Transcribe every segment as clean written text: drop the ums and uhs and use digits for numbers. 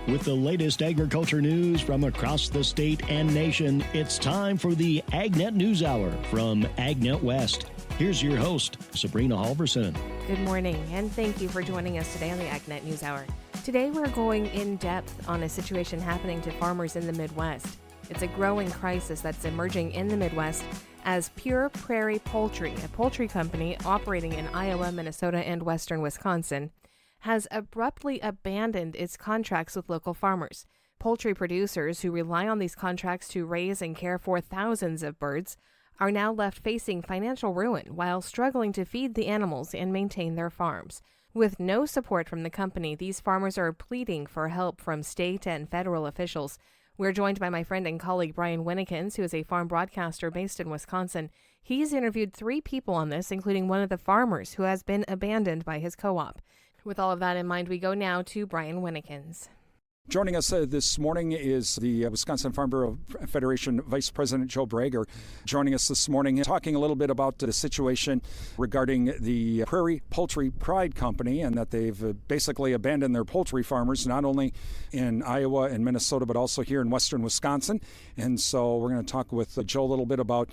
With the latest agriculture news from across the state and nation, it's time for the AgNet News Hour from AgNet West. Here's your host, Sabrina Halverson. Good morning, and thank you for joining us today on the AgNet News Hour. Today we're going in depth on a situation happening to farmers in the Midwest. It's a growing crisis that's emerging in the Midwest as Pure Prairie Poultry, a poultry company operating in Iowa, Minnesota, and western Wisconsin, has abruptly abandoned its contracts with local farmers. Poultry producers who rely on these contracts to raise and care for thousands of birds are now left facing financial ruin while struggling to feed the animals and maintain their farms. With no support from the company, these farmers are pleading for help from state and federal officials. We're joined by my friend and colleague Brian Winnekins, who is a farm broadcaster based in Wisconsin. He's interviewed 3 people on this, including one of the farmers who has been abandoned by his co-op. With all of that in mind, we go now to Brian Winnekins. Joining us this morning is the Wisconsin Farm Bureau Federation Vice President Joe Brager. Joining us this morning, talking a little bit about the situation regarding the Prairie Poultry Pride Company and that they've basically abandoned their poultry farmers, not only in Iowa and Minnesota, but also here in western Wisconsin. And so we're going to talk with Joe a little bit about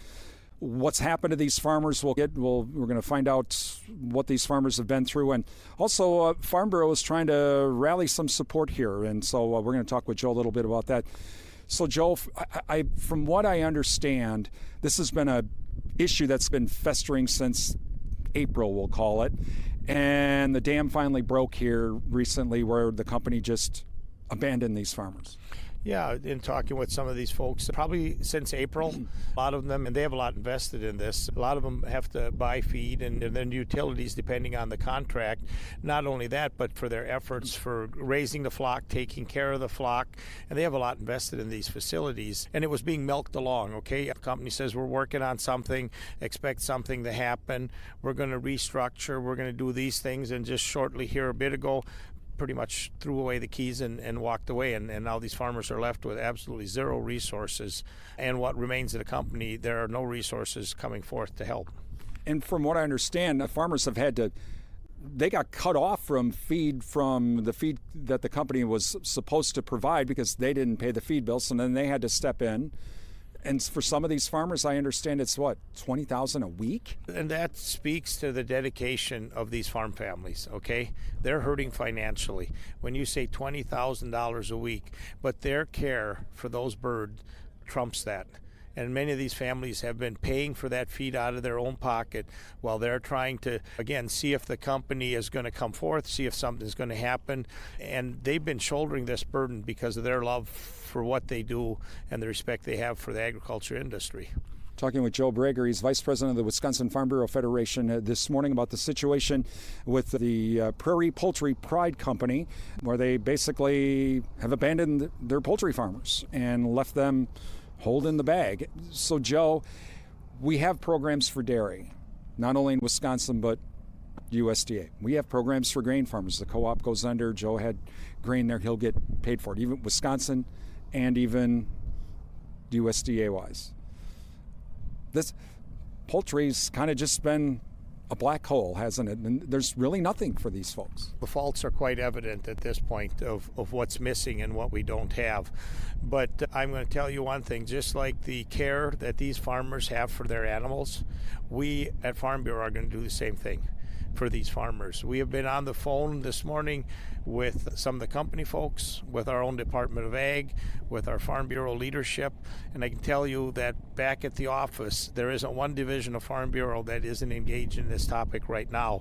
what's happened to these farmers. We're going to find out what these farmers have been through. And also, Farm Bureau is trying to rally some support here. And so we're going to talk with Joe a little bit about that. So, Joe, from what I understand, this has been a issue that's been festering since April, we'll call it. And the dam finally broke here recently where the company just abandoned these farmers. Yeah, in talking with some of these folks, probably since April, a lot of them, and they have a lot invested in this, a lot of them have to buy feed and then utilities depending on the contract. Not only that, but for their efforts for raising the flock, taking care of the flock, and they have a lot invested in these facilities. And it was being milked along, okay? The company says we're working on something, expect something to happen, we're going to restructure, we're going to do these things, and just shortly here a bit ago, pretty much threw away the keys and walked away, and now these farmers are left with absolutely zero resources. And what remains of the company, there are no resources coming forth to help. And from what I understand, the farmers have they got cut off from the feed that the company was supposed to provide because they didn't pay the feed bills, and then they had to step in. And for some of these farmers, I understand it's $20,000 a week? And that speaks to the dedication of these farm families, okay? They're hurting financially. When you say $20,000 a week, but their care for those birds trumps that. And many of these families have been paying for that feed out of their own pocket while they're trying to, again, see if the company is going to come forth, see if something's going to happen. And they've been shouldering this burden because of their love for what they do and the respect they have for the agriculture industry. Talking with Joe Brager, he's Vice President of the Wisconsin Farm Bureau Federation this morning about the situation with the Prairie Poultry Pride Company, where they basically have abandoned their poultry farmers and left them holding the bag. So, Joe, we have programs for dairy, not only in Wisconsin, but USDA. We have programs for grain farmers. The co-op goes under. Joe had grain there. He'll get paid for it, even Wisconsin and even USDA-wise. This poultry's kind of just been a black hole, hasn't it? And there's really nothing for these folks. The faults are quite evident at this point of what's missing and what we don't have. But I'm going to tell you one thing, just like the care that these farmers have for their animals, we at Farm Bureau are going to do the same thing for these farmers. We have been on the phone this morning with some of the company folks, with our own Department of Ag, with our Farm Bureau leadership, and I can tell you that back at the office, there isn't one division of Farm Bureau that isn't engaged in this topic right now.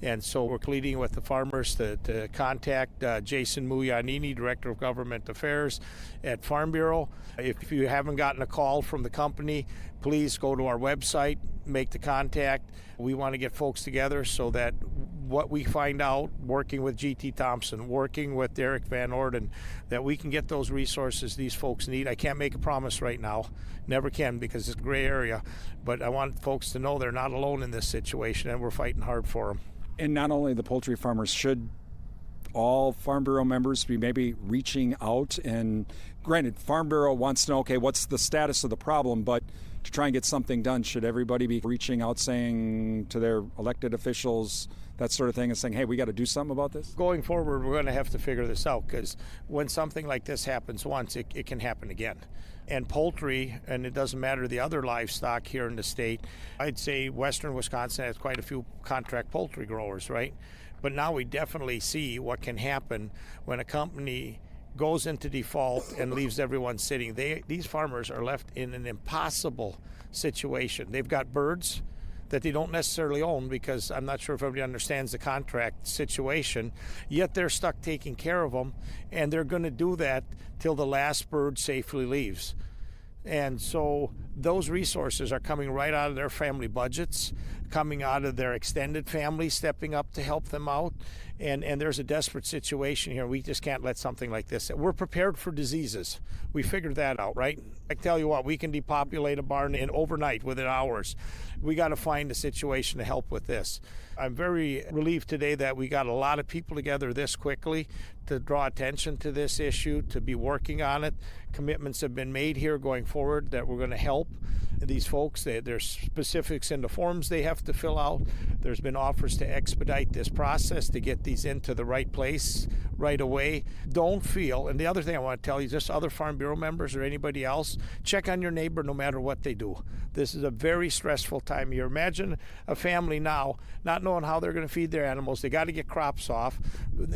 And so we're pleading with the farmers to contact Jason Muyanini, Director of Government Affairs at Farm Bureau. If you haven't gotten a call from the company, please go to our website, make the contact. We want to get folks together so that what we find out, working with G.T. Thompson, working with Derek Van Orden, that we can get those resources these folks need. I can't make a promise right now, never can, because it's a gray area, but I want folks to know they're not alone in this situation, and we're fighting hard for them. And not only the poultry farmers, should all Farm Bureau members be maybe reaching out? And granted, Farm Bureau wants to know, okay, what's the status of the problem, but to try and get something done? Should everybody be reaching out saying to their elected officials, that sort of thing, and saying, hey, we got to do something about this? Going forward, we're going to have to figure this out, because when something like this happens once, it can happen again. And poultry, and it doesn't matter the other livestock here in the state, I'd say western Wisconsin has quite a few contract poultry growers, right? But now we definitely see what can happen when a company goes into default and leaves everyone sitting. These farmers are left in an impossible situation. They've got birds that they don't necessarily own, because I'm not sure if everybody understands the contract situation, yet they're stuck taking care of them, and they're going to do that till the last bird safely leaves. And so those resources are coming right out of their family budgets, coming out of their extended family stepping up to help them out. And there's a desperate situation here. We just can't let something like this. We're prepared for diseases. We figured that out, right? I tell you what, we can depopulate a barn in overnight, within hours. We got to find a situation to help with this. I'm very relieved today that we got a lot of people together this quickly to draw attention to this issue, to be working on it. Commitments have been made here going forward that we're going to help these folks. There's specifics in the forms they have to fill out. There's been offers to expedite this process to get these into the right place right away. Don't feel, and the other thing I want to tell you, just other Farm Bureau members or anybody else, check on your neighbor no matter what they do. This is a very stressful time of year. Imagine a family now not knowing how they're going to feed their animals. They got to get crops off.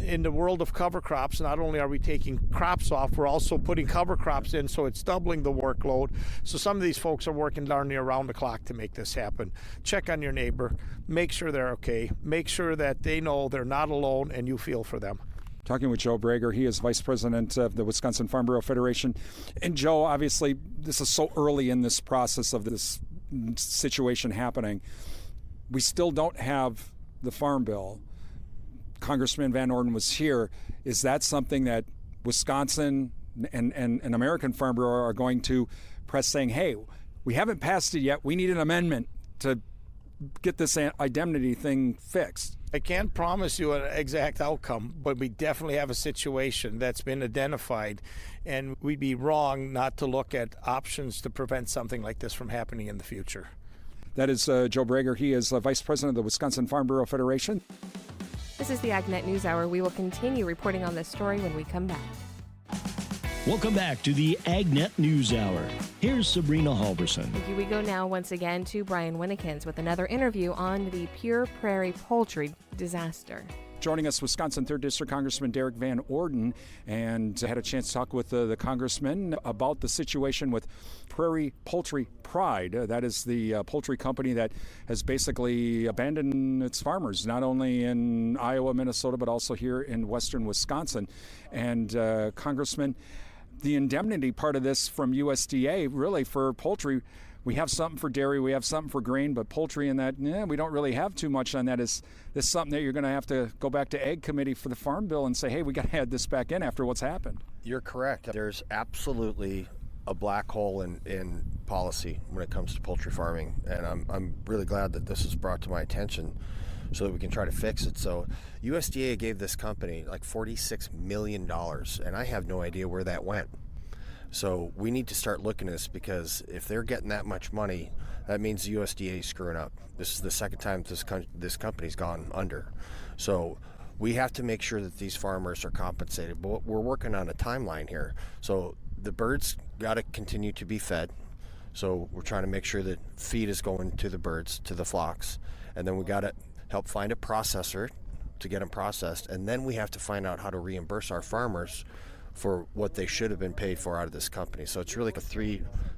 In the world of cover crops, not only are we taking crops off, we're also putting cover crops in, so it's doubling the workload. So some of these folks are working darn near around the clock to make this happen. Check on your neighbor. Make sure they're okay. Make sure that they know they're not alone and you feel for them. Talking with Joe Brager. He is vice president of the Wisconsin Farm Bureau Federation. And Joe, obviously, this is so early in this process of this situation happening. We still don't have the Farm Bill. Congressman Van Orden was here. Is that something that Wisconsin and American Farm Bureau are going to press, saying, hey, we haven't passed it yet. We need an amendment to get this indemnity thing fixed? I can't promise you an exact outcome, but we definitely have a situation that's been identified, and we'd be wrong not to look at options to prevent something like this from happening in the future. That is Joe Brager. He is vice president of the Wisconsin Farm Bureau Federation. This is the AgNet News Hour. We will continue reporting on this story when we come back. Welcome back to the AgNet News Hour. Here's Sabrina Halverson. Thank you. We go now once again to Brian Winnikins with another interview on the Pure Prairie Poultry disaster. Joining us, Wisconsin 3rd District Congressman Derek Van Orden, and had a chance to talk with the congressman about the situation with Prairie Poultry Pride. That is the poultry company that has basically abandoned its farmers, not only in Iowa, Minnesota, but also here in western Wisconsin. And Congressman, the indemnity part of this from USDA, really for poultry, we have something for dairy, we have something for grain, but poultry and that, we don't really have too much on that. Is this something that you're going to have to go back to Ag Committee for the Farm Bill and say, hey, we got to add this back in after what's happened? You're correct. There's absolutely a black hole in policy when it comes to poultry farming, and I'm really glad that this is brought to my attention so that we can try to fix it. So USDA gave this company like $46 million, and I have no idea where that went. So we need to start looking at this, because if they're getting that much money, that means the USDA is screwing up. This is the second time this company's gone under. So we have to make sure that these farmers are compensated. But we're working on a timeline here. So the birds got to continue to be fed. So we're trying to make sure that feed is going to the birds, to the flocks. And then we got to help find a processor to get them processed. And then we have to find out how to reimburse our farmers for what they should have been paid for out of this company. So it's really a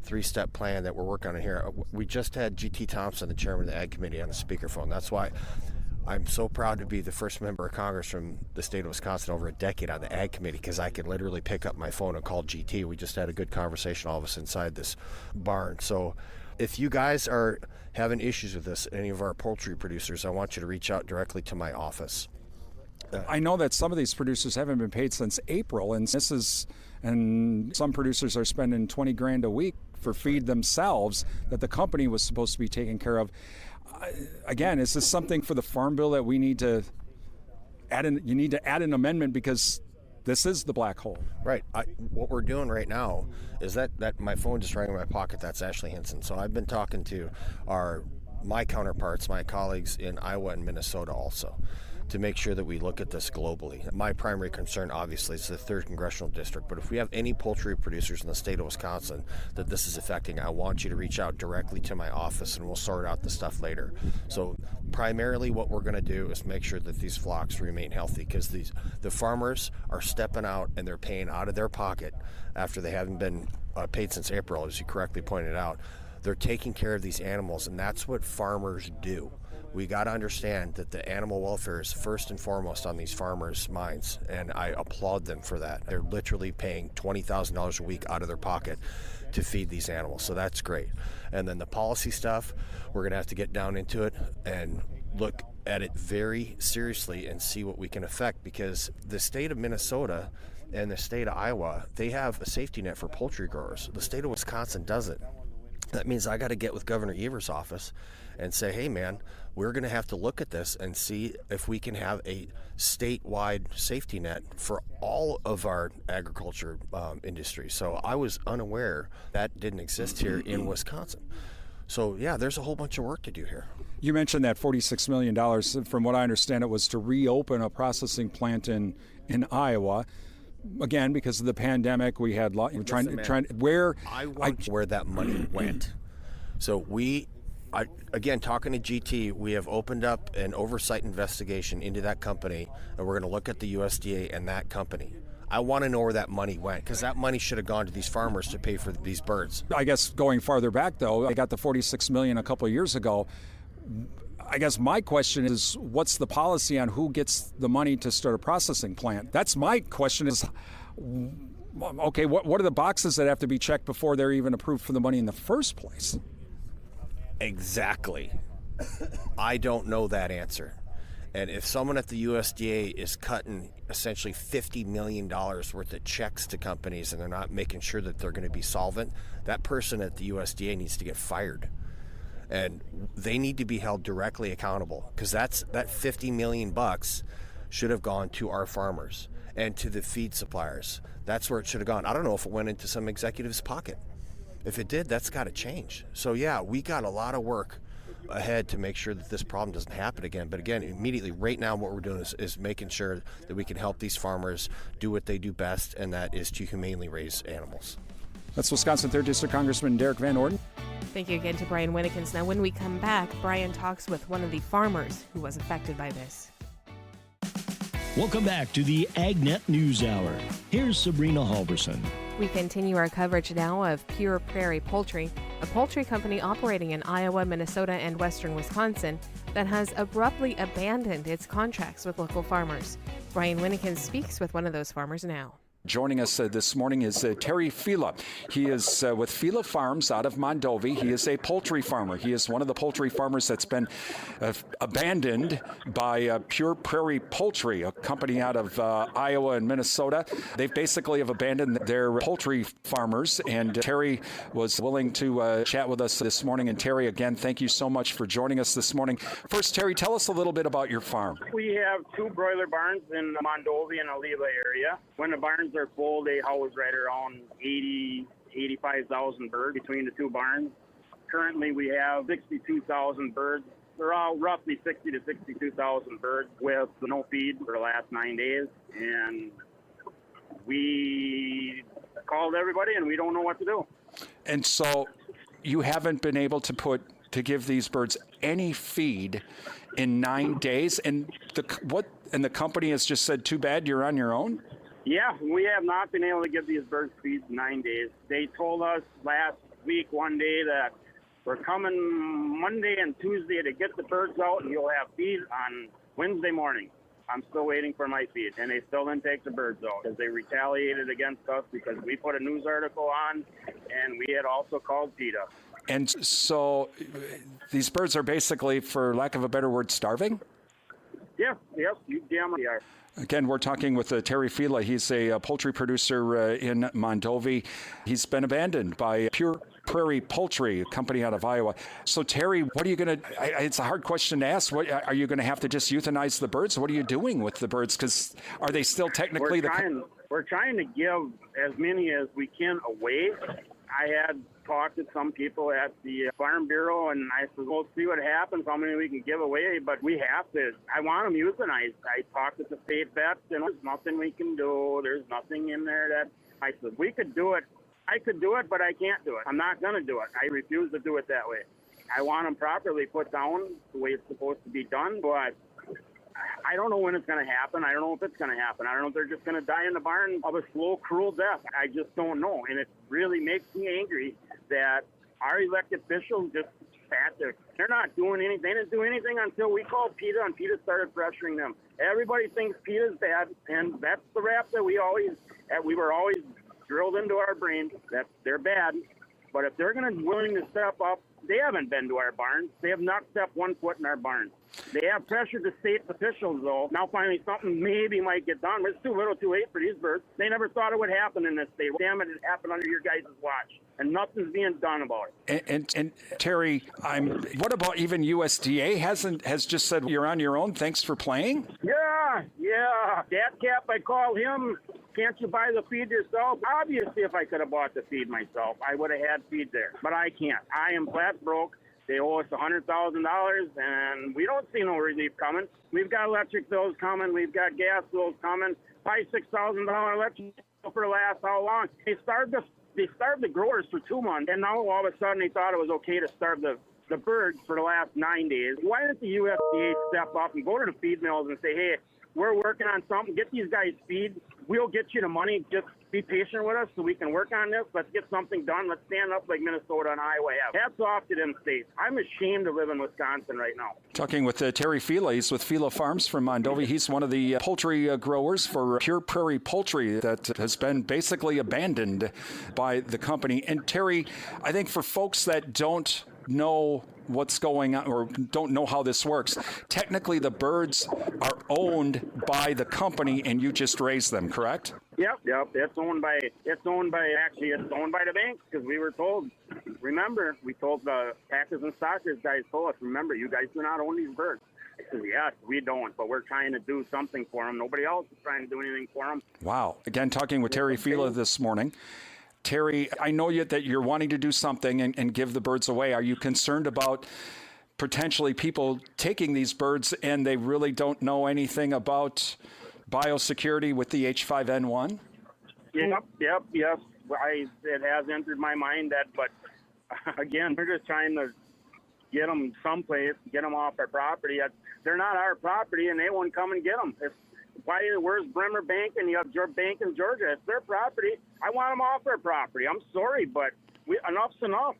three-step plan that we're working on here. We just had G.T. Thompson, the chairman of the Ag Committee, on the speakerphone. That's why I'm so proud to be the first member of Congress from the state of Wisconsin over a decade on the Ag Committee, because I could literally pick up my phone and call GT. We just had a good conversation, all of us inside this barn. So if you guys are having issues with this, any of our poultry producers, I want you to reach out directly to my office. I know that some of these producers haven't been paid since April, and some producers are spending $20,000 a week for feed themselves that the company was supposed to be taking care of. Again, is this something for the Farm Bill that we need to add in? You need to add an amendment, because This is the black hole. Right. What we're doing right now is that my phone just rang in my pocket. That's Ashley Hinson. So I've been talking to my counterparts, my colleagues in Iowa and Minnesota also, to make sure that we look at this globally. My primary concern, obviously, is the 3rd Congressional District, but if we have any poultry producers in the state of Wisconsin that this is affecting, I want you to reach out directly to my office and we'll sort out the stuff later. So primarily what we're going to do is make sure that these flocks remain healthy, because the farmers are stepping out and they're paying out of their pocket after they haven't been paid since April, as you correctly pointed out. They're taking care of these animals, and that's what farmers do. We got to understand that the animal welfare is first and foremost on these farmers' minds, and I applaud them for that. They're literally paying $20,000 a week out of their pocket to feed these animals, so that's great. And then the policy stuff, we're going to have to get down into it and look at it very seriously and see what we can affect, because the state of Minnesota and the state of Iowa, they have a safety net for poultry growers. The state of Wisconsin doesn't. That means I got to get with Governor Evers' office and say, hey man, we're going to have to look at this and see if we can have a statewide safety net for all of our agriculture industry. So I was unaware that didn't exist here in Wisconsin. So yeah, there's a whole bunch of work to do here. You mentioned that $46 million. From what I understand, it was to reopen a processing plant in Iowa. Again, because of the pandemic, we had where that money went. So again, talking to GT, we have opened up an oversight investigation into that company, and we're going to look at the USDA and that company. I want to know where that money went, because that money should have gone to these farmers to pay for these birds. I guess going farther back, though, I got the $46 million a couple of years ago. I guess my question is, what's the policy on who gets the money to start a processing plant? That's my question is, okay, what are the boxes that have to be checked before they're even approved for the money in the first place? Exactly. I don't know that answer. And if someone at the USDA is cutting essentially $50 million worth of checks to companies and they're not making sure that they're going to be solvent, that person at the USDA needs to get fired. And they need to be held directly accountable, because that $50 million should have gone to our farmers and to the feed suppliers. That's where it should have gone. I don't know if it went into some executive's pocket. If it did, that's got to change. So yeah, we got a lot of work ahead to make sure that this problem doesn't happen again. But again, immediately, right now, what we're doing is making sure that we can help these farmers do what they do best, and that is to humanely raise animals. That's Wisconsin 3rd District Congressman Derek Van Orden. Thank you again to Brian Winnikins. Now, when we come back, Brian talks with one of the farmers who was affected by this. Welcome back to the AgNet News Hour. Here's Sabrina Halverson. We continue our coverage now of Pure Prairie Poultry, a poultry company operating in Iowa, Minnesota, and western Wisconsin that has abruptly abandoned its contracts with local farmers. Brian Winnikins speaks with one of those farmers now. Joining us this morning is Terry Fila. He is with Fila Farms out of Mondovi. He is a poultry farmer. He is one of the poultry farmers that's been abandoned by Pure Prairie Poultry, a company out of Iowa and Minnesota. They basically have abandoned their poultry farmers, and Terry was willing to chat with us this morning. And Terry, again, thank you so much for joining us this morning. First, Terry, tell us a little bit about your farm. We have 2 broiler barns in the Mondovi and Oliva area. When the barns are full, they house right around 85,000 birds between the 2 barns. Currently, we have 62,000 birds. They're all roughly 60 to 62,000 birds with no feed for the last 9 days. And we called everybody, and we don't know what to do. And so you haven't been able to give these birds any feed in 9 days, and the company has just said, too bad, you're on your own? Yeah, we have not been able to give these birds feed in 9 days. They told us last week, one day, that we're coming Monday and Tuesday to get the birds out, and you'll have feed on Wednesday morning. I'm still waiting for my feed, and they still didn't take the birds out because they retaliated against us because we put a news article on, and we had also called PETA. And so these birds are basically, for lack of a better word, starving? Yes, you damn right are. Again, we're talking with Terry Fila. He's a poultry producer in Mondovi. He's been abandoned by Pure Prairie Poultry, a company out of Iowa. So, Terry, what are you going to? It's a hard question to ask. What are you going to have to just euthanize the birds? What are you doing with the birds? Because are they still technically We're trying to give as many as we can away. I had talked to some people at the Farm Bureau, and I said, we'll see what happens, how many we can give away, but we have to. I want them euthanized. I talked with the state vets, and there's nothing we can do. There's nothing in there that I said, we could do it. I could do it, but I can't do it. I'm not going to do it. I refuse to do it that way. I want them properly put down the way it's supposed to be done, but I don't know when it's going to happen. I don't know if it's going to happen. I don't know if they're just going to die in the barn of a slow, cruel death. I just don't know. And it really makes me angry that our elected officials just sat there. They're not doing anything. They didn't do anything until we called PETA, and PETA started pressuring them. Everybody thinks PETA's bad, and that's the rap that we were always drilled into our brains, that they're bad. But if they're going to willing to step up, they haven't been to our barns. They have not stepped one foot in our barns. They have pressured the state officials, though. Now finally something maybe might get done, but it's too little too late for these birds. They never thought it would happen in this state. Damn it, it happened under your guys' watch, and nothing's being done about it. And Terry, what about even USDA has just said you're on your own, thanks for playing? Yeah. That Cap, I call him. Can't you buy the feed yourself? Obviously, if I could have bought the feed myself, I would have had feed there. But I can't. I am flat broke. They owe us $100,000, and we don't see no relief coming. We've got electric bills coming. We've got gas bills coming. $5,000-$6,000 electric bill for the last how long? They starved the growers for 2 months, and now all of a sudden they thought it was okay to starve the birds for the last 9 days. Why didn't the USDA step up and go to the feed mills and say, hey, we're working on something. Get these guys feed. We'll get you the money. Just be patient with us so we can work on this. Let's get something done. Let's stand up like Minnesota and Iowa have. Hats off to them states. I'm ashamed to live in Wisconsin right now. Talking with Terry Fila. He's with Fila Farms from Mondovi. He's one of the poultry growers for Pure Prairie Poultry that has been basically abandoned by the company. And Terry, I think for folks that don't know what's going on or don't know how this works, technically the birds are owned by the company and you just raise them, correct? Yep. It's owned by the banks, because we were told. Remember, we told the Packers and Stockers guys told us, remember, you guys do not own these birds. I said, yes, we don't, but we're trying to do something for them. Nobody else is trying to do anything for them. Wow. Again, talking with Terry Fila this morning. Terry, I know that you're wanting to do something and give the birds away. Are you concerned about potentially people taking these birds and they really don't know anything about biosecurity with the H5N1? Yep. It has entered my mind that, but again, we're just trying to get them someplace, get them off our property. They're not our property, and they won't come and get them. Where's Bremer Bank and you have your bank in Georgia? It's their property. I want them off their property. I'm sorry, but enough's enough.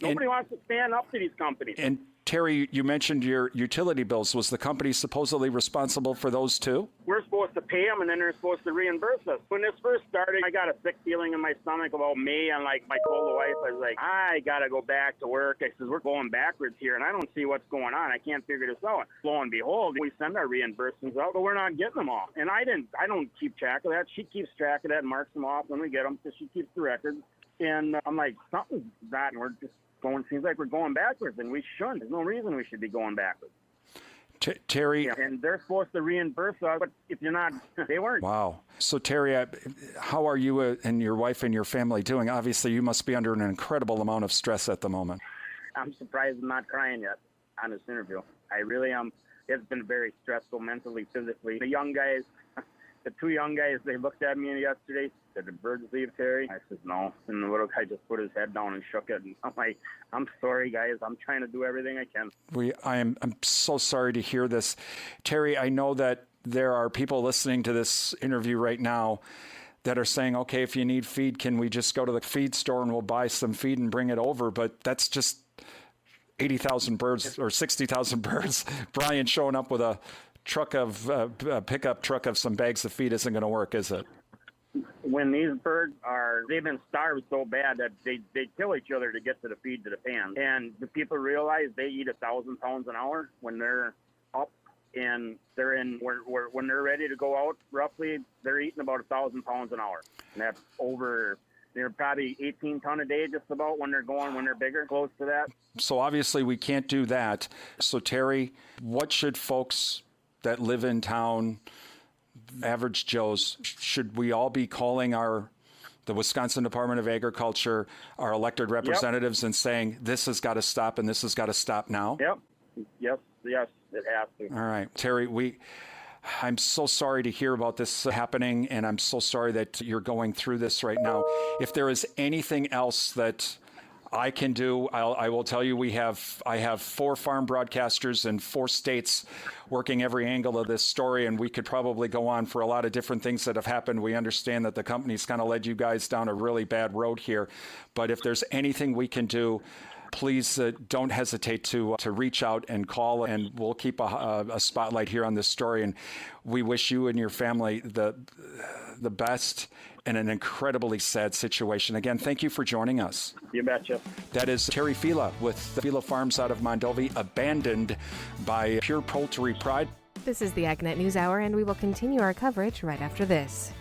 Nobody wants to stand up to these companies. And Terry, you mentioned your utility bills. Was the company supposedly responsible for those too? We're supposed to pay them, and then they're supposed to reimburse us. When this first started, I got a sick feeling in my stomach about May, and I told the wife, I was like, I got to go back to work. I said, we're going backwards here, and I don't see what's going on. I can't figure this out. Lo and behold, we send our reimbursements out, but we're not getting them all. And I don't keep track of that. She keeps track of that and marks them off when we get them, because she keeps the records. And I'm like, something's that, and we're just seems like we're going backwards, and we shouldn't. There's no reason we should be going backwards. Terry. Yeah, and they're supposed to reimburse us, but if you're not, they weren't. Wow. So, Terry, how are you and your wife and your family doing? Obviously, you must be under an incredible amount of stress at the moment. I'm surprised I'm not crying yet on this interview. I really am. It's been very stressful mentally, physically. The young guys, the two young guys, they looked at me yesterday, said, "Did birds leave, Terry?" I said, "No." And the little guy just put his head down and shook it. And I'm like, "I'm sorry, guys. I'm trying to do everything I can." I'm so sorry to hear this. Terry, I know that there are people listening to this interview right now that are saying, okay, if you need feed, can we just go to the feed store and we'll buy some feed and bring it over? But that's just 80,000 birds or 60,000 birds. Brian showing up with a pickup truck of some bags of feed isn't going to work, is it? When these birds they've been starved so bad that they kill each other to get to the feed to the pan. And do people realize they eat 1,000 pounds an hour when they're up and they're when they're ready to go out, roughly they're eating about 1,000 pounds an hour, and that's over. They're probably 18 ton a day, just about when they're bigger, close to that. So obviously we can't do that. So Terry, what should folks that live in town, average Joes, should we all be calling the Wisconsin Department of Agriculture, our elected representatives, and saying this has got to stop and this has got to stop now? Yes, it has to. All right, Terry, I'm so sorry to hear about this happening, and I'm so sorry that you're going through this right now. If there is anything else that I can do, I will tell you I have 4 farm broadcasters in 4 states working every angle of this story, and we could probably go on for a lot of different things that have happened. We understand that the company's kind of led you guys down a really bad road here, but if there's anything we can do, please don't hesitate to reach out and call, and we'll keep a spotlight here on this story. And we wish you and your family the best in an incredibly sad situation. Again, thank you for joining us. You betcha. That is Terry Fila with Fila Farms out of Mondovi, abandoned by Pure Poultry Pride. This is the AgNet News Hour, and we will continue our coverage right after this.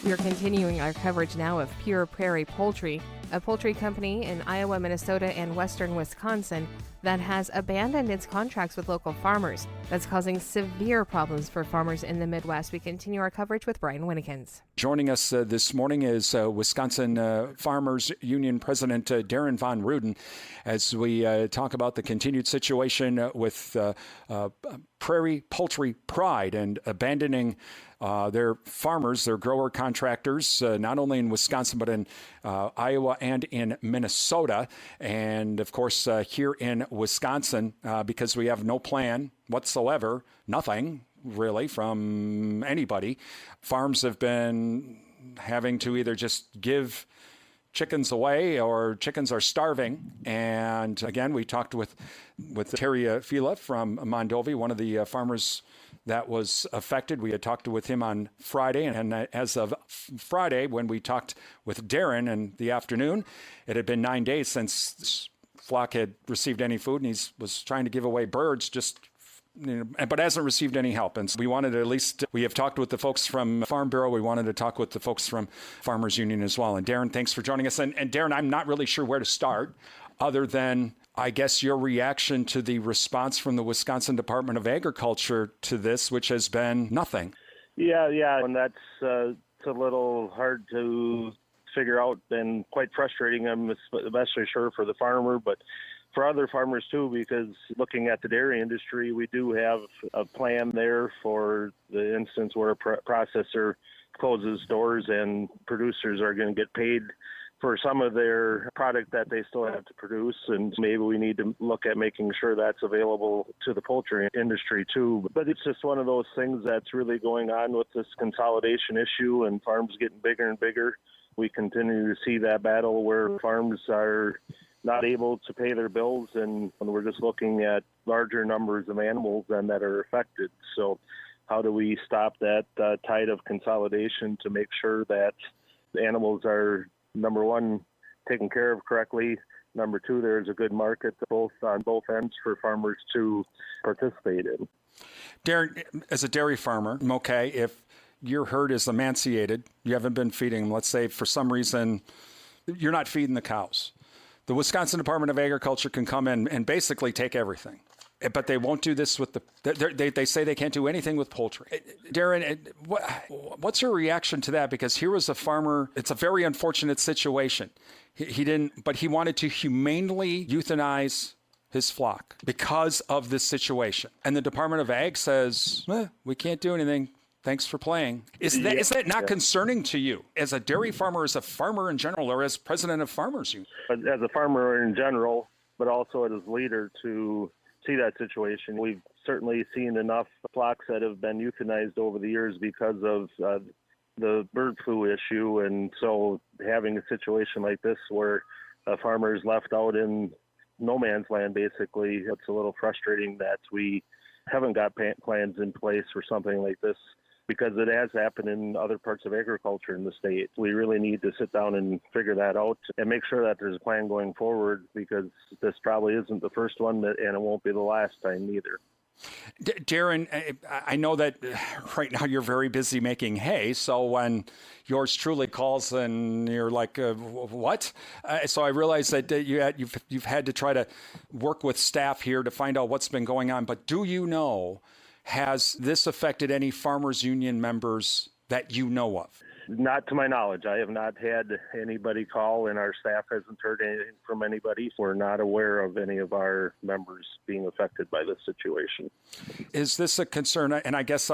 We are continuing our coverage now of Pure Prairie Poultry, a poultry company in Iowa, Minnesota, and western Wisconsin that has abandoned its contracts with local farmers. That's causing severe problems for farmers in the Midwest. We continue our coverage with Brian Winnikins. Joining us this morning is Wisconsin Farmers Union President Darren Von Ruden as we talk about the continued situation with Prairie Poultry Pride and abandoning their farmers, their grower contractors, not only in Wisconsin, but in Iowa and in Minnesota. And of course, here in Wisconsin, because we have no plan whatsoever, nothing really from anybody. Farms have been having to either just give chickens away or chickens are starving. And again, we talked with Terry Fila from Mondovi, one of the farmers that was affected. We had talked with him on Friday, and as of Friday, when we talked with Darren in the afternoon, it had been 9 days since this flock had received any food, and he was trying to give away birds, but hasn't received any help. And so we wanted to we have talked with the folks from Farm Bureau. We wanted to talk with the folks from Farmers Union as well. And Darren, thanks for joining us. And Darren, I'm not really sure where to start other than, I guess, your reaction to the response from the Wisconsin Department of Agriculture to this, which has been nothing. Yeah, and that's it's a little hard to figure out and quite frustrating. I'm especially sure for the farmer, but for other farmers too, because looking at the dairy industry, we do have a plan there for the instance where a processor closes doors and producers are going to get paid for some of their product that they still have to produce, and maybe we need to look at making sure that's available to the poultry industry too. But it's just one of those things that's really going on with this consolidation issue and farms getting bigger and bigger. We continue to see that battle where farms are not able to pay their bills, and we're just looking at larger numbers of animals than that are affected. So how do we stop that tide of consolidation to make sure that the animals are, number one, taken care of correctly, number two, there's a good market on both ends for farmers to participate in. Darren, as a dairy farmer, okay, if your herd is emaciated, you haven't been feeding them, let's say for some reason you're not feeding the cows, the Wisconsin Department of Agriculture can come in and basically take everything. But they won't do this with they say they can't do anything with poultry. Darren, what's your reaction to that? Because here was a farmer, it's a very unfortunate situation. He didn't, but he wanted to humanely euthanize his flock because of this situation. And the Department of Ag says, we can't do anything. Thanks for playing. Is that not concerning to you as a dairy farmer, as a farmer in general, or as president of Farmers Union? As a farmer in general, but also as a leader to see that situation. We've certainly seen enough flocks that have been euthanized over the years because of the bird flu issue. And so having a situation like this where a farmer is left out in no man's land, basically, it's a little frustrating that we haven't got plans in place for something like this, because it has happened in other parts of agriculture in the state. We really need to sit down and figure that out and make sure that there's a plan going forward, because this probably isn't the first one, and it won't be the last time either. Darren, I know that right now you're very busy making hay. So when yours truly calls and you're like, what? So I realize that you've had to try to work with staff here to find out what's been going on. But do you know, has this affected any farmers union members that you know of? Not to my knowledge. I have not had anybody call, and our staff hasn't heard anything from anybody. We're not aware of any of our members being affected by this situation. Is this a concern? And I guess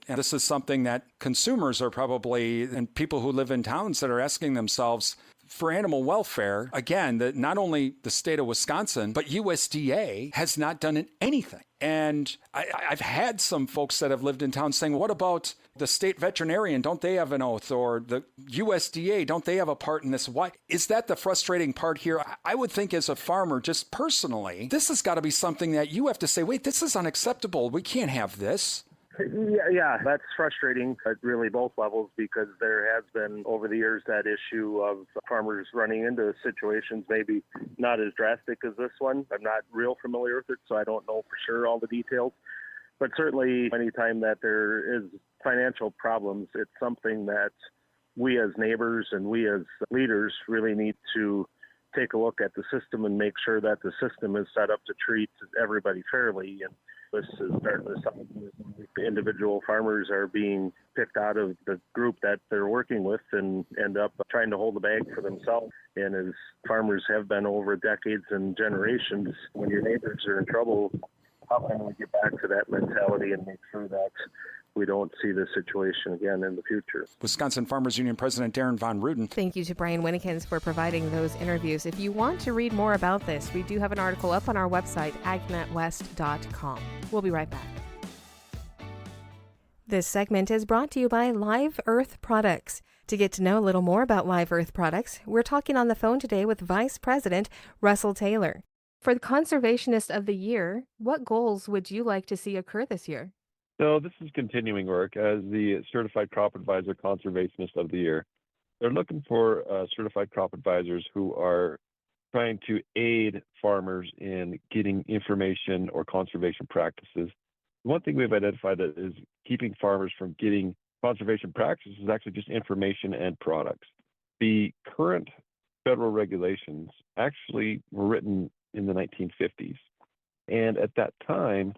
this is something that consumers are probably, and people who live in towns that are asking themselves, for animal welfare, again, that not only the state of Wisconsin, but USDA has not done anything. And I've had some folks that have lived in town saying, what about the state veterinarian? Don't they have an oath? Or the USDA, don't they have a part in this? Why is that the frustrating part here? I would think as a farmer, just personally, this has got to be something that you have to say, wait, this is unacceptable. We can't have this. Yeah, that's frustrating at really both levels, because there has been over the years that issue of farmers running into situations maybe not as drastic as this one. I'm not real familiar with it, so I don't know for sure all the details. But certainly anytime that there is financial problems, it's something that we as neighbors and we as leaders really need to take a look at the system and make sure that the system is set up to treat everybody fairly. And this is starting to something the individual farmers are being picked out of the group that they're working with and end up trying to hold the bag for themselves. And as farmers have been over decades and generations, when your neighbors are in trouble, how can we get back to that mentality and make sure that we don't see this situation again in the future? Wisconsin Farmers Union President Darren Von Ruden. Thank you to Brian Winnikins for providing those interviews. If you want to read more about this, we do have an article up on our website, agnetwest.com. We'll be right back. This segment is brought to you by Live Earth Products. To get to know a little more about Live Earth Products, we're talking on the phone today with Vice President Russell Taylor. For the Conservationist of the Year, what goals would you like to see occur this year? So this is continuing work as the Certified Crop Advisor Conservationist of the Year. They're looking for certified crop advisors who are trying to aid farmers in getting information or conservation practices. One thing we've identified that is keeping farmers from getting conservation practices is actually just information and products. The current federal regulations actually were written in the 1950s. And at that time,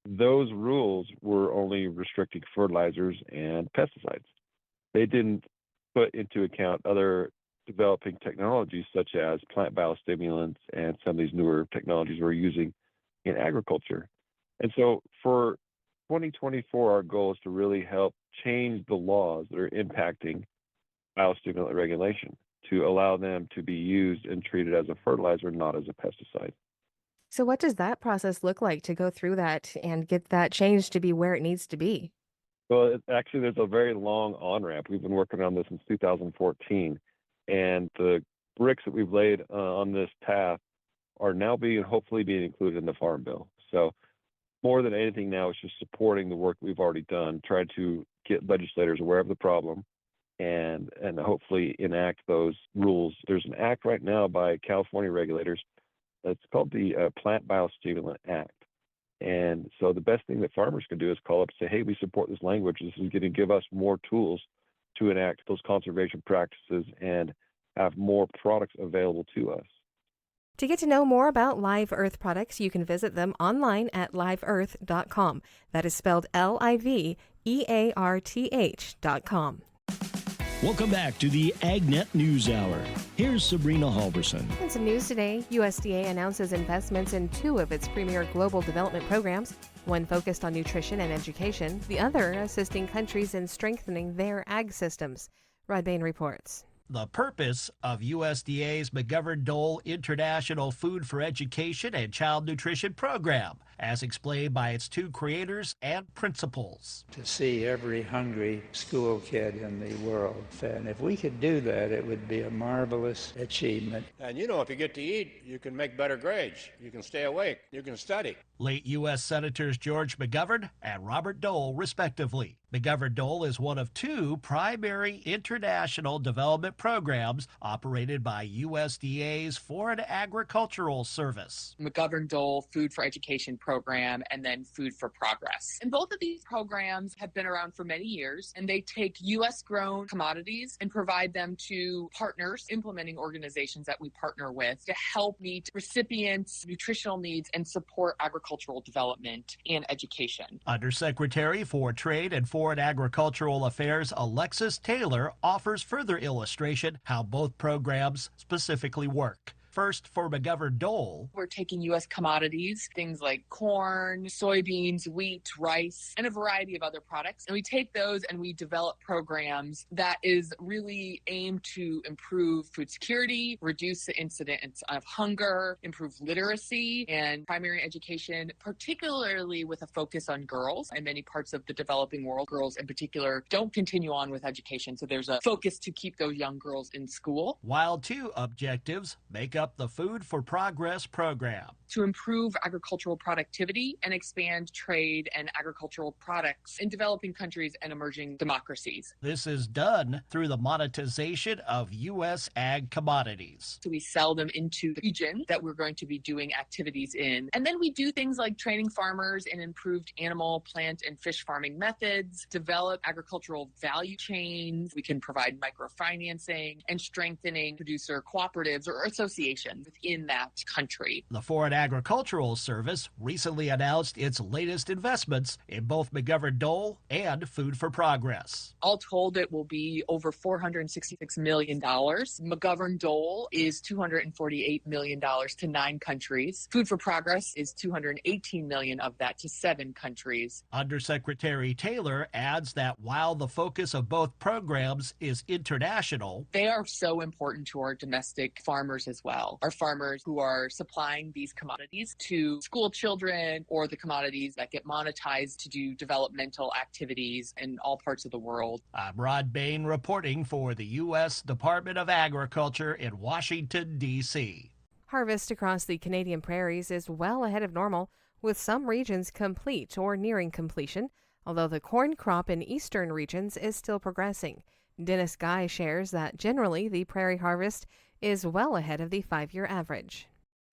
those rules were only restricting fertilizers and pesticides. They didn't put into account other developing technologies such as plant biostimulants and some of these newer technologies we're using in agriculture. And so for 2024, our goal is to really help change the laws that are impacting biostimulant regulation to allow them to be used and treated as a fertilizer, not as a pesticide. So what does that process look like to go through that and get that change to be where it needs to be? Well, actually, there's a very long on-ramp. We've been working on this since 2014, and the bricks that we've laid on this path are now hopefully being included in the Farm Bill. So more than anything now, it's just supporting the work we've already done, trying to get legislators aware of the problem and hopefully enact those rules. There's an act right now by California regulators. It's called the Plant Biostimulant Act. And so the best thing that farmers can do is call up and say, hey, we support this language. This is going to give us more tools to enact those conservation practices and have more products available to us. To get to know more about Live Earth products, you can visit them online at liveearth.com. That is spelled LIVEARTH.com. Welcome back to the AgNet News Hour. Here's Sabrina Halverson. In some news today, USDA announces investments in two of its premier global development programs, one focused on nutrition and education, the other assisting countries in strengthening their ag systems. Rod Bain reports. The purpose of USDA's McGovern-Dole International Food for Education and Child Nutrition Program, as explained by its two creators and principals. To see every hungry school kid in the world fed. If we could do that, it would be a marvelous achievement. And if you get to eat, you can make better grades. You can stay awake. You can study. Late U.S. Senators George McGovern and Robert Dole, respectively. McGovern-Dole is one of two primary international development programs operated by USDA's Foreign Agricultural Service. McGovern-Dole Food for Education program and then Food for Progress. And both of these programs have been around for many years, and they take U.S.-grown commodities and provide them to partners, implementing organizations that we partner with to help meet recipients' nutritional needs and support agricultural development and education. Undersecretary for Trade and Foreign Agricultural Affairs Alexis Taylor offers further illustration how both programs specifically work. First, for McGovern-Dole, we're taking U.S. commodities, things like corn, soybeans, wheat, rice, and a variety of other products. And we take those and we develop programs that is really aimed to improve food security, reduce the incidence of hunger, improve literacy and primary education, particularly with a focus on girls. In many parts of the developing world, girls in particular don't continue on with education. So there's a focus to keep those young girls in school. While two objectives make up the Food for Progress program. To improve agricultural productivity and expand trade and agricultural products in developing countries and emerging democracies. This is done through the monetization of U.S. ag commodities. So we sell them into the region that we're going to be doing activities in. And then we do things like training farmers in improved animal, plant, and fish farming methods, develop agricultural value chains. We can provide microfinancing and strengthening producer cooperatives or associations within that country. The Foreign Agricultural Service recently announced its latest investments in both McGovern-Dole and Food for Progress. All told, it will be over $466 million. McGovern-Dole is $248 million to 9 countries. Food for Progress is $218 million of that to 7 countries. Undersecretary Taylor adds that while the focus of both programs is international, they are so important to our domestic farmers as well. Our farmers who are supplying these commodities to school children or the commodities that get monetized to do developmental activities in all parts of the world. I'm Rod Bain reporting for the U.S. Department of Agriculture in Washington, D.C. Harvest across the Canadian prairies is well ahead of normal, with some regions complete or nearing completion, although the corn crop in eastern regions is still progressing. Dennis Guy shares that generally the prairie harvest is well ahead of the 5-year average.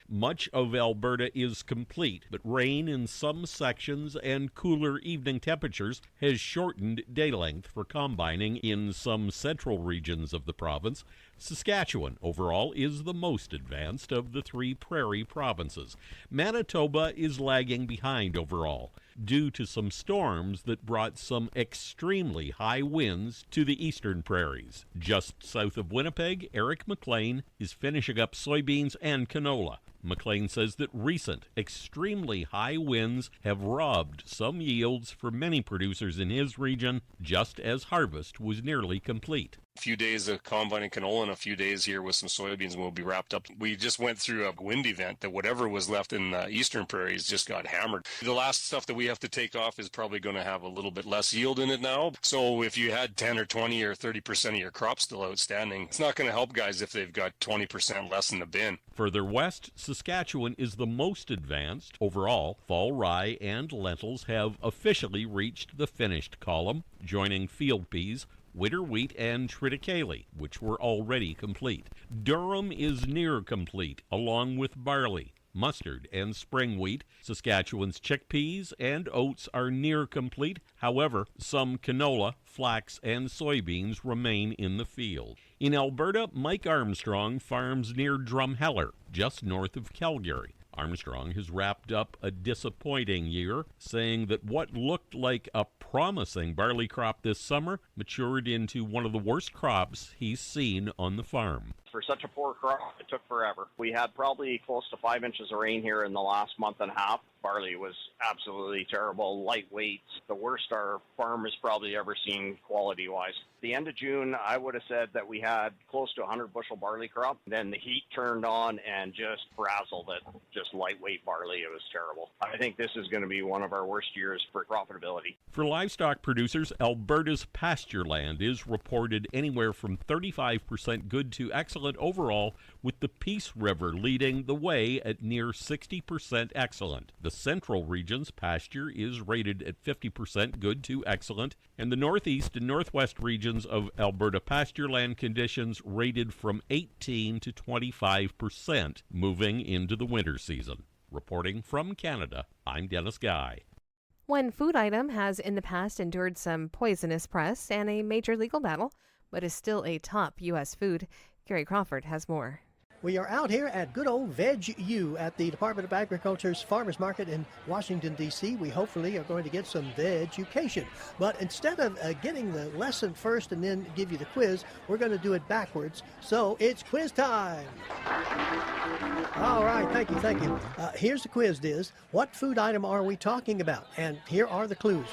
Much of Alberta is complete, but rain in some sections and cooler evening temperatures has shortened day length for combining in some central regions of the province. Saskatchewan overall is the most advanced of the 3 prairie provinces. Manitoba is lagging behind overall due to some storms that brought some extremely high winds to the eastern prairies. Just south of Winnipeg, Eric McLean is finishing up soybeans and canola. McLean says that recent extremely high winds have robbed some yields for many producers in his region, just as harvest was nearly complete. A few days of combining canola and a few days here with some soybeans, and we'll be wrapped up. We just went through a wind event that whatever was left in the eastern prairies just got hammered. The last stuff that we have to take off is probably going to have a little bit less yield in it now. So if you had 10 or 20 or 30% of your crop still outstanding, it's not going to help guys if they've got 20% less in the bin. Further west, Saskatchewan is the most advanced. Overall, fall rye and lentils have officially reached the finished column, joining field peas, winter wheat, and triticale, which were already complete. Durham is near complete, along with barley, mustard, and spring wheat. Saskatchewan's chickpeas and oats are near complete. However, some canola, flax, and soybeans remain in the field. In Alberta, Mike Armstrong farms near Drumheller, just north of Calgary. Armstrong has wrapped up a disappointing year, saying that what looked like a promising barley crop this summer matured into one of the worst crops he's seen on the farm. For such a poor crop, it took forever. We had probably close to 5 inches of rain here in the last month and a half. Barley was absolutely terrible, lightweight, the worst our farm has probably ever seen quality-wise. The end of June, I would have said that we had close to 100 bushel barley crop. Then the heat turned on and just frazzled it, just lightweight barley. It was terrible. I think this is going to be one of our worst years for profitability. For livestock producers, Alberta's pasture land is reported anywhere from 35% good to excellent excellent overall, with the Peace River leading the way at near 60% excellent. The central region's pasture is rated at 50% good to excellent, and the northeast and northwest regions of Alberta pastureland conditions rated from 18 to 25% moving into the winter season. Reporting from Canada, I'm Dennis Guy. One food item has in the past endured some poisonous press and a major legal battle, but is still a top U.S. food. Gary Crawford has more. We are out here at good old Veg U at the Department of Agriculture's Farmers Market in Washington, D.C. We hopefully are going to get some veg-ucation. But instead of getting the lesson first and then give you the quiz, we're going to do it backwards. So it's quiz time. All right, thank you. Here's the quiz, Diz. What food item are we talking about? And here are the clues.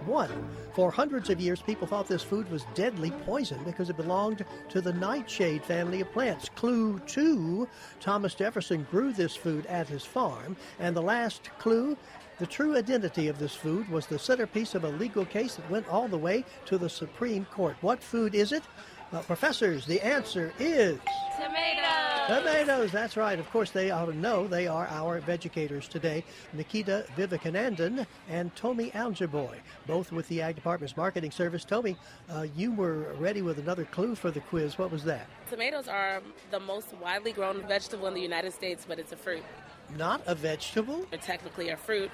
1. For hundreds of years, people thought this food was deadly poison because it belonged to the nightshade family of plants. Clue 2, Thomas Jefferson grew this food at his farm. And the last clue, the true identity of this food was the centerpiece of a legal case that went all the way to the Supreme Court. What food is it? Professors, the answer is... Tomatoes, that's right. Of course, they ought to know. They are our vegucators today. Nikita Vivekanandan and Tomi Aljaboy, both with the Ag Department's marketing service. Tomi, you were ready with another clue for the quiz. What was that? Tomatoes are the most widely grown vegetable in the United States, but it's a fruit. Not a vegetable? They're technically a fruit.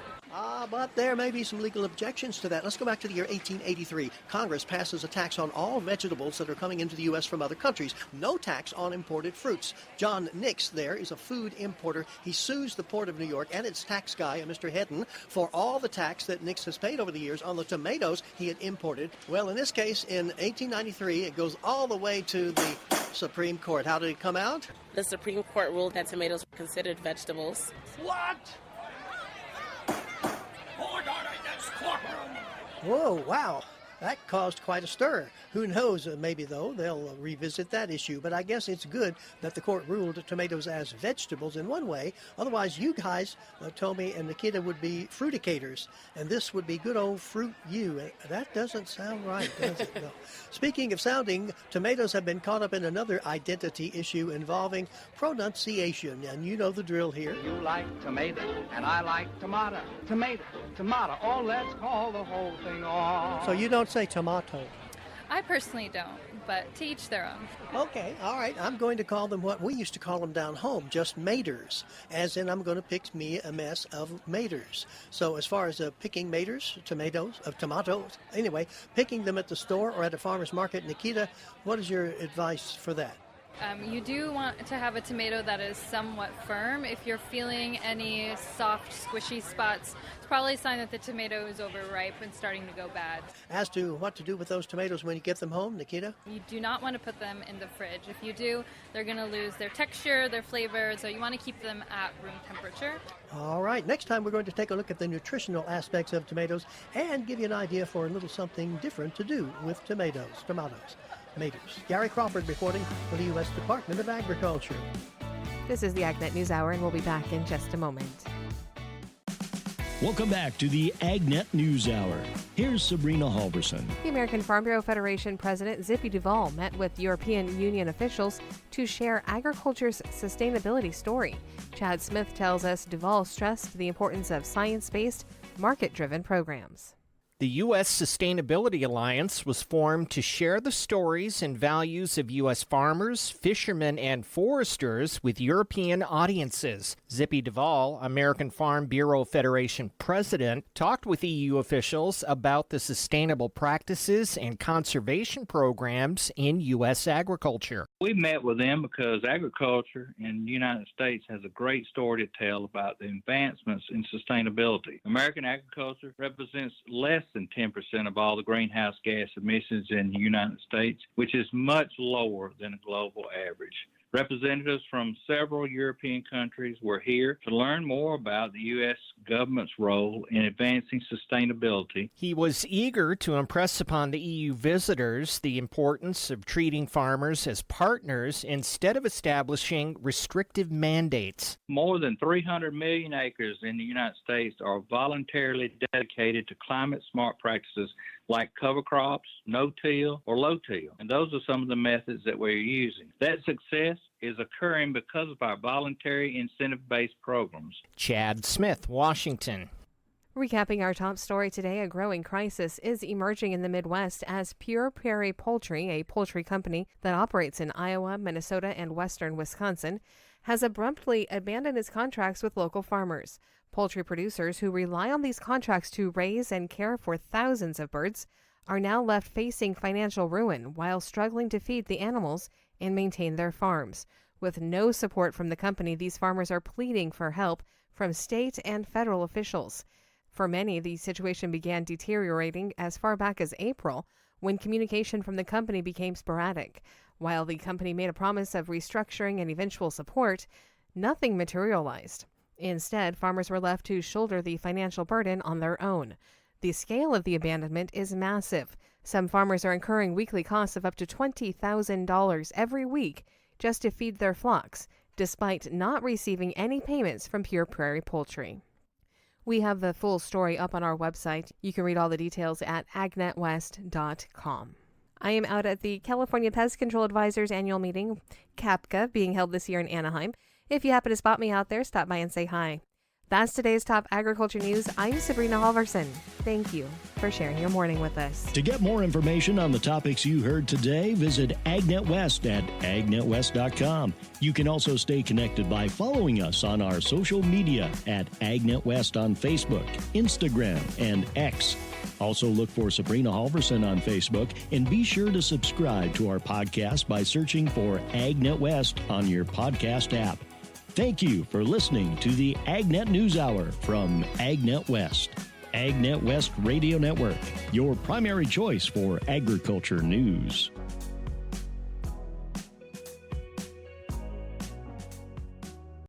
But there may be some legal objections to that. Let's go back to the year 1883. Congress passes a tax on all vegetables that are coming into the U.S. from other countries. No tax on imported fruits. John Nix there is a food importer. He sues the Port of New York and its tax guy, Mr. Hedden, for all the tax that Nix has paid over the years on the tomatoes he had imported. Well, in this case, in 1893, it goes all the way to the Supreme Court. How did it come out? The Supreme Court ruled that tomatoes were considered vegetables. What? Order in this courtroom! Whoa, wow. That caused quite a stir. Who knows, maybe, though, they'll revisit that issue. But I guess it's good that the court ruled tomatoes as vegetables in one way. Otherwise, you guys, Tomi and Nikita, would be fruticators. And this would be good old fruit you. That doesn't sound right, does it? No. Speaking of sounding, tomatoes have been caught up in another identity issue involving pronunciation. And you know the drill here. You like tomato, and I like tomato. Tomato, tomato. Oh, let's call the whole thing off. So you don't say tomato. I personally don't, but to each their own. Okay, all right. I'm going to call them what we used to call them down home, just maters. As in, I'm going to pick me a mess of maters. So as far as picking maters, tomatoes, anyway, picking them at the store or at a farmer's market, Nikita, what is your advice for that? You do want to have a tomato that is somewhat firm. If you're feeling any soft, squishy spots, it's probably a sign that the tomato is overripe and starting to go bad. As to what to do with those tomatoes when you get them home, Nikita? You do not want to put them in the fridge. If you do, they're going to lose their texture, their flavor, so you want to keep them at room temperature. All right, next time we're going to take a look at the nutritional aspects of tomatoes and give you an idea for a little something different to do with tomatoes. Gary Crawford reporting for the U.S. Department of Agriculture. This is the AgNet News Hour, and we'll be back in just a moment. Welcome back to the AgNet News Hour. Here's Sabrina Halverson. The American Farm Bureau Federation President Zippy Duvall met with European Union officials to share agriculture's sustainability story. Chad Smith tells us Duvall stressed the importance of science-based, market-driven programs. The U.S. Sustainability Alliance was formed to share the stories and values of U.S. farmers, fishermen, and foresters with European audiences. Zippy Duvall, American Farm Bureau Federation president, talked with EU officials about the sustainable practices and conservation programs in U.S. agriculture. We met with them because agriculture in the United States has a great story to tell about the advancements in sustainability. American agriculture represents less than 10% of all the greenhouse gas emissions in the United States, which is much lower than a global average. Representatives from several European countries were here to learn more about the U.S. government's role in advancing sustainability. He was eager to impress upon the EU visitors the importance of treating farmers as partners instead of establishing restrictive mandates. More than 300 million acres in the United States are voluntarily dedicated to climate-smart practices like cover crops, no-till, or low-till. And those are some of the methods that we're using. That success is occurring because of our voluntary incentive-based programs. Chad Smith, Washington. Recapping our top story today, a growing crisis is emerging in the Midwest as Pure Prairie Poultry, a poultry company that operates in Iowa, Minnesota, and western Wisconsin, has abruptly abandoned its contracts with local farmers. Poultry producers who rely on these contracts to raise and care for thousands of birds are now left facing financial ruin while struggling to feed the animals and maintain their farms. With no support from the company, these farmers are pleading for help from state and federal officials. For many, the situation began deteriorating as far back as April, when communication from the company became sporadic. While the company made a promise of restructuring and eventual support, nothing materialized. Instead, farmers were left to shoulder the financial burden on their own. The scale of the abandonment is massive. Some farmers are incurring weekly costs of up to $20,000 every week just to feed their flocks, despite not receiving any payments from Pure Prairie Poultry. We have the full story up on our website. You can read all the details at agnetwest.com. I am out at the California Pest Control Advisors annual meeting, CAPCA, being held this year in Anaheim. If you happen to spot me out there, stop by and say hi. That's today's top agriculture news. I'm Sabrina Halverson. Thank you for sharing your morning with us. To get more information on the topics you heard today, visit AgNet West at agnetwest.com. You can also stay connected by following us on our social media at AgNet West on Facebook, Instagram, and X. Also look for Sabrina Halverson on Facebook, and be sure to subscribe to our podcast by searching for AgNet West on your podcast app. Thank you for listening to the AgNet News Hour from AgNet West. AgNet West Radio Network, your primary choice for agriculture news.